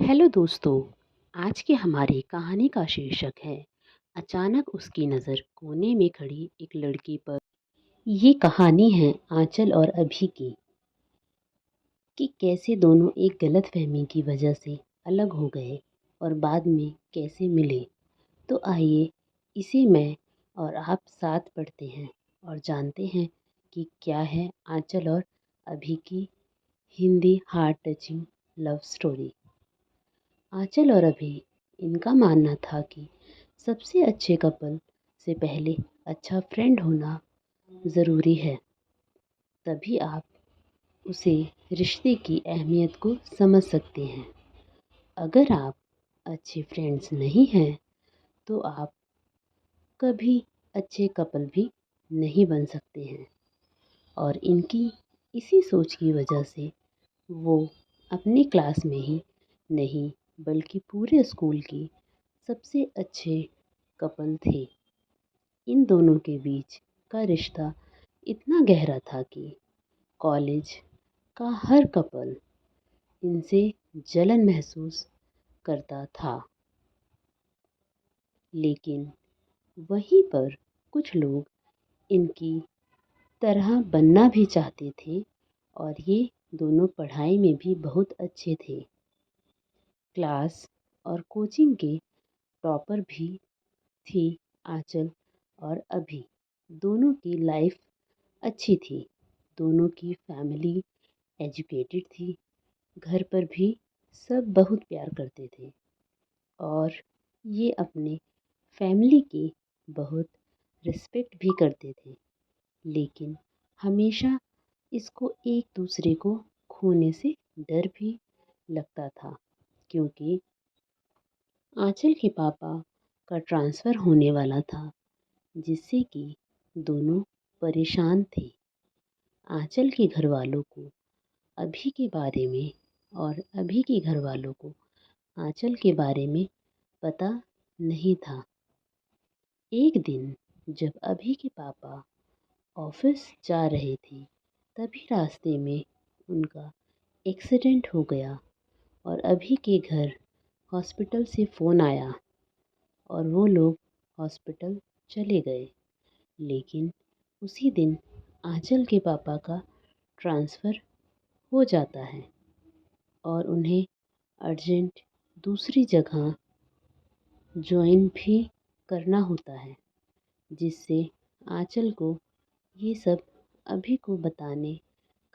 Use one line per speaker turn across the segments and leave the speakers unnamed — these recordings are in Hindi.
हेलो दोस्तों। आज की हमारी कहानी का शीर्षक है अचानक उसकी नज़र कोने में खड़ी एक लड़की पर। ये कहानी है आंचल और अभी की कि कैसे दोनों एक गलतफहमी की वजह से अलग हो गए और बाद में कैसे मिले। तो आइए इसे मैं और आप साथ पढ़ते हैं और जानते हैं कि क्या है आंचल और अभी की Hindi heart touching love story. Anchal और अभी, इनका मानना था कि सबसे अच्छे कपल से पहले अच्छा फ्रेंड होना ज़रूरी है। तभी आप उसे रिश्ते की अहमियत को समझ सकते हैं। अगर आप अच्छे फ्रेंड्स नहीं हैं तो आप कभी अच्छे कपल भी नहीं बन सकते हैं। और इनकी इसी सोच की वजह से वो अपनी क्लास में ही नहीं बल्कि पूरे स्कूल की सबसे अच्छे कपल थे। इन दोनों के बीच का रिश्ता इतना गहरा था कि कॉलेज का हर कपल इनसे जलन महसूस करता था। लेकिन वहीं पर कुछ लोग इनकी तरह बनना भी चाहते थे और ये दोनों पढ़ाई में भी बहुत अच्छे थे। क्लास और कोचिंग के टॉपर भी थी आंचल और अभी। दोनों की लाइफ अच्छी थी। दोनों की फैमिली एजुकेटेड थी। घर पर भी सब बहुत प्यार करते थे और ये अपने फैमिली की बहुत रिस्पेक्ट भी करते थे। लेकिन हमेशा इसको एक दूसरे को खोने से डर भी लगता था, क्योंकि आंचल के पापा का ट्रांसफ़र होने वाला था, जिससे कि दोनों परेशान थे। आंचल के घर वालों को अभी के बारे में और अभी के घर वालों को आंचल के बारे में पता नहीं था। एक दिन जब अभी के पापा ऑफिस जा रहे थे, तभी रास्ते में उनका एक्सीडेंट हो गया और अभी के घर हॉस्पिटल से फ़ोन आया और वो लोग हॉस्पिटल चले गए। लेकिन उसी दिन आंचल के पापा का ट्रांसफ़र हो जाता है और उन्हें अर्जेंट दूसरी जगह जॉइन भी करना होता है, जिससे आंचल को ये सब अभी को बताने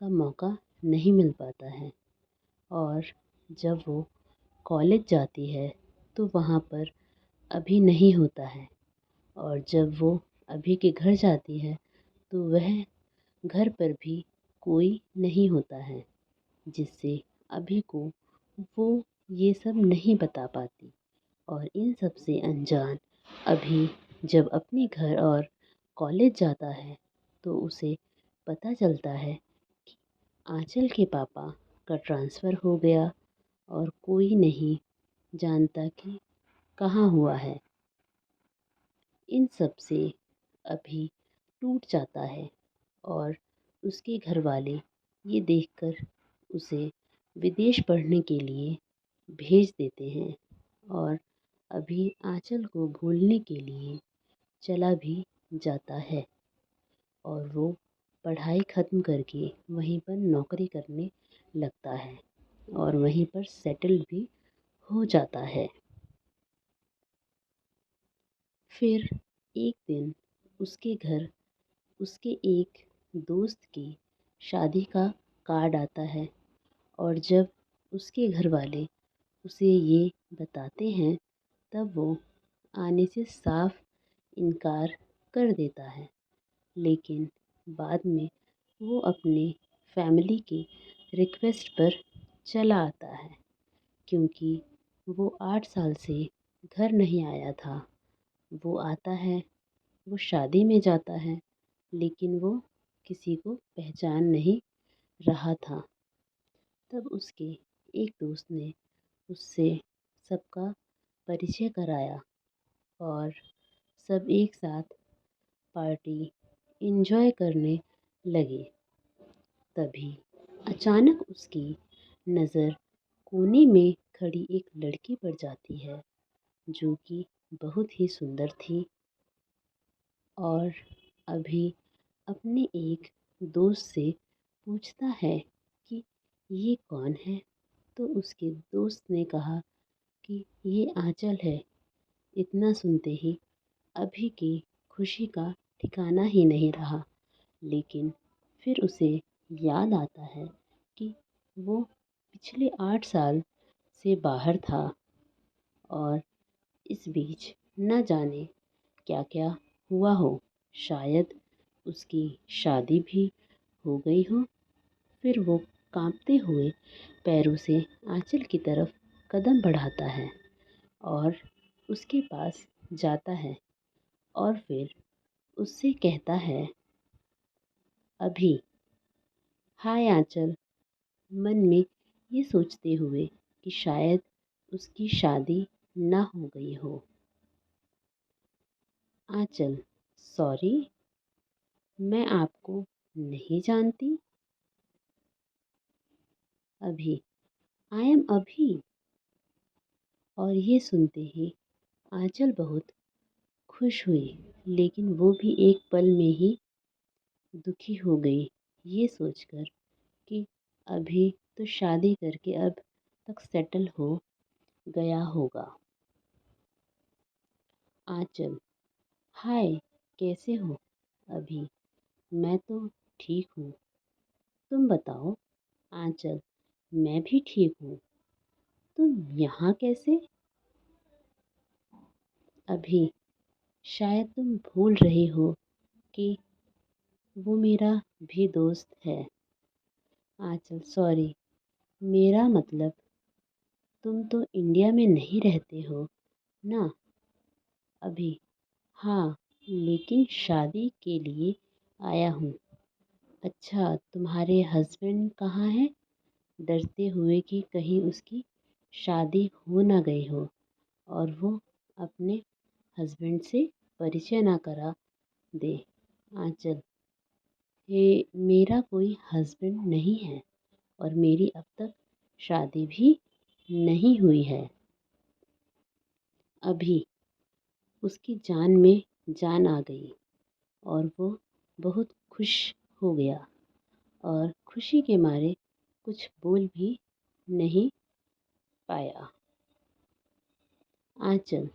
का मौका नहीं मिल पाता है। और जब वो कॉलेज जाती है तो वहाँ पर अभी नहीं होता है और जब वो अभी के घर जाती है तो वह घर पर भी कोई नहीं होता है, जिससे अभी को वो ये सब नहीं बता पाती। और इन सब से अनजान अभी जब अपने घर और कॉलेज जाता है तो उसे पता चलता है कि आंचल के पापा का ट्रांसफ़र हो गया और कोई नहीं जानता कि कहाँ हुआ है। इन सब से अभी टूट जाता है और उसके घर वाले ये देखकर उसे विदेश पढ़ने के लिए भेज देते हैं और अभी आंचल को भूलने के लिए चला भी जाता है और वो पढ़ाई ख़त्म करके वहीं पर नौकरी करने लगता है और वहीं पर सेटल भी हो जाता है। फिर एक दिन उसके घर उसके एक दोस्त की शादी का कार्ड आता है और जब उसके घर वाले उसे ये बताते हैं तब वो आने से साफ इनकार कर देता है। लेकिन बाद में वो अपने फैमिली की रिक्वेस्ट पर चला आता है, क्योंकि वो 8 साल से घर नहीं आया था। वो आता है, वो शादी में जाता है, लेकिन वो किसी को पहचान नहीं रहा था। तब उसके एक दोस्त ने उससे सबका परिचय कराया और सब एक साथ पार्टी एंजॉय करने लगे। तभी अचानक उसकी नज़र कोने में खड़ी एक लड़की पर जाती है जो कि बहुत ही सुंदर थी। और अभी अपने एक दोस्त से पूछता है कि ये कौन है। तो उसके दोस्त ने कहा कि ये आंचल है। इतना सुनते ही अभी की खुशी का ठिकाना ही नहीं रहा। लेकिन फिर उसे याद आता है कि वो पिछले 8 साल से बाहर था और इस बीच न जाने क्या क्या हुआ हो। शायद उसकी शादी भी हो गई हो। फिर वो कांपते हुए पैरों से आंचल की तरफ कदम बढ़ाता है और उसके पास जाता है और फिर उससे कहता है, अभी। हाय आंचल, मन में ये सोचते हुए कि शायद उसकी शादी ना हो गई हो। आंचल, सॉरी, मैं आपको नहीं जानती। अभी, आई एम अभी। और ये सुनते ही आंचल बहुत खुश हुई, लेकिन वो भी एक पल में ही दुखी हो गई, ये सोचकर कि अभी तो शादी करके अब तक सेटल हो गया होगा। आंचल, हाय, कैसे हो? अभी, मैं तो ठीक हूँ। तुम बताओ? आंचल, मैं भी ठीक हूँ। तुम यहाँ कैसे? अभी, शायद तुम भूल रही हो कि वो मेरा भी दोस्त है। आंचल, सॉरी, मेरा मतलब तुम तो इंडिया में नहीं रहते हो ना? अभी, हाँ, लेकिन शादी के लिए आया हूँ। अच्छा, तुम्हारे हस्बैंड कहाँ हैं? डरते हुए कि कहीं उसकी शादी हो ना गई हो और वो अपने हस्बैंड से परिचय ना करा दे। आंचल, ये मेरा कोई हस्बैंड नहीं है और मेरी अब तक शादी भी नहीं हुई है। अभी, उसकी जान में जान आ गई और वो बहुत खुश हो गया और खुशी के मारे कुछ बोल भी नहीं पाया। आंचल,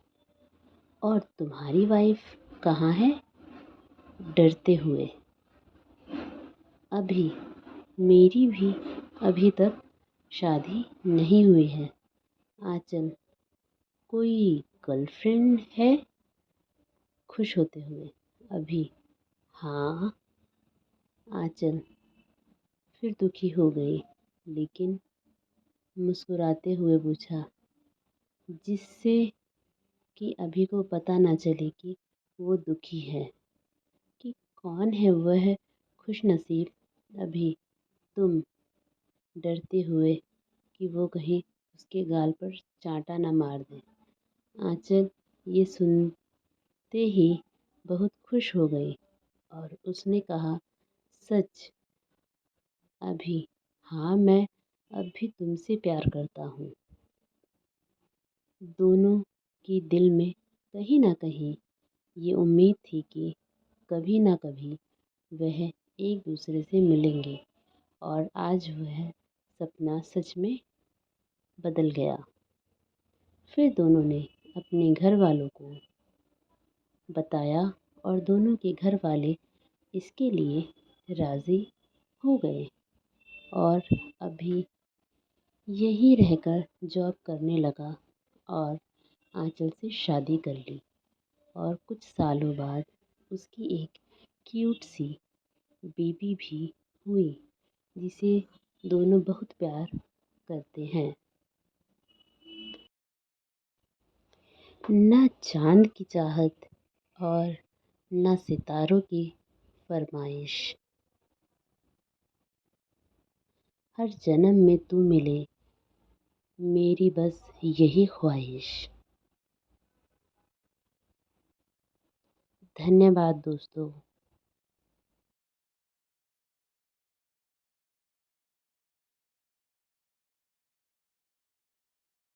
और तुम्हारी वाइफ कहाँ है? डरते हुए। अभी, मेरी भी अभी तक शादी नहीं हुई है। आंचल, कोई गर्लफ्रेंड है? खुश होते हुए। अभी, हाँ। आंचल फिर दुखी हो गई, लेकिन मुस्कुराते हुए पूछा, जिससे कि अभी को पता ना चले कि वो दुखी है। कि कौन है वह खुशनसीब अभी? तुम, डरते हुए कि वो कहीं उसके गाल पर चांटा ना मार दे। आंचल ये सुनते ही बहुत खुश हो गई और उसने कहा, सच? अभी, हाँ, मैं अब भी तुमसे प्यार करता हूँ। दोनों की दिल में कहीं ना कहीं ये उम्मीद थी कि कभी ना कभी वह एक दूसरे से मिलेंगे और आज वह सपना सच में बदल गया। फिर दोनों ने अपने घर वालों को बताया और दोनों के घर वाले इसके लिए राज़ी हो गए और अभी यहीं रहकर जॉब करने लगा और आंचल से शादी कर ली। और कुछ सालों बाद उसकी एक क्यूट सी बेबी भी हुई, जिसे दोनों बहुत प्यार करते हैं। ना चांद की चाहत और ना सितारों की फरमाइश, हर जन्म में तू मिले, मेरी बस यही ख्वाहिश। धन्यवाद दोस्तों।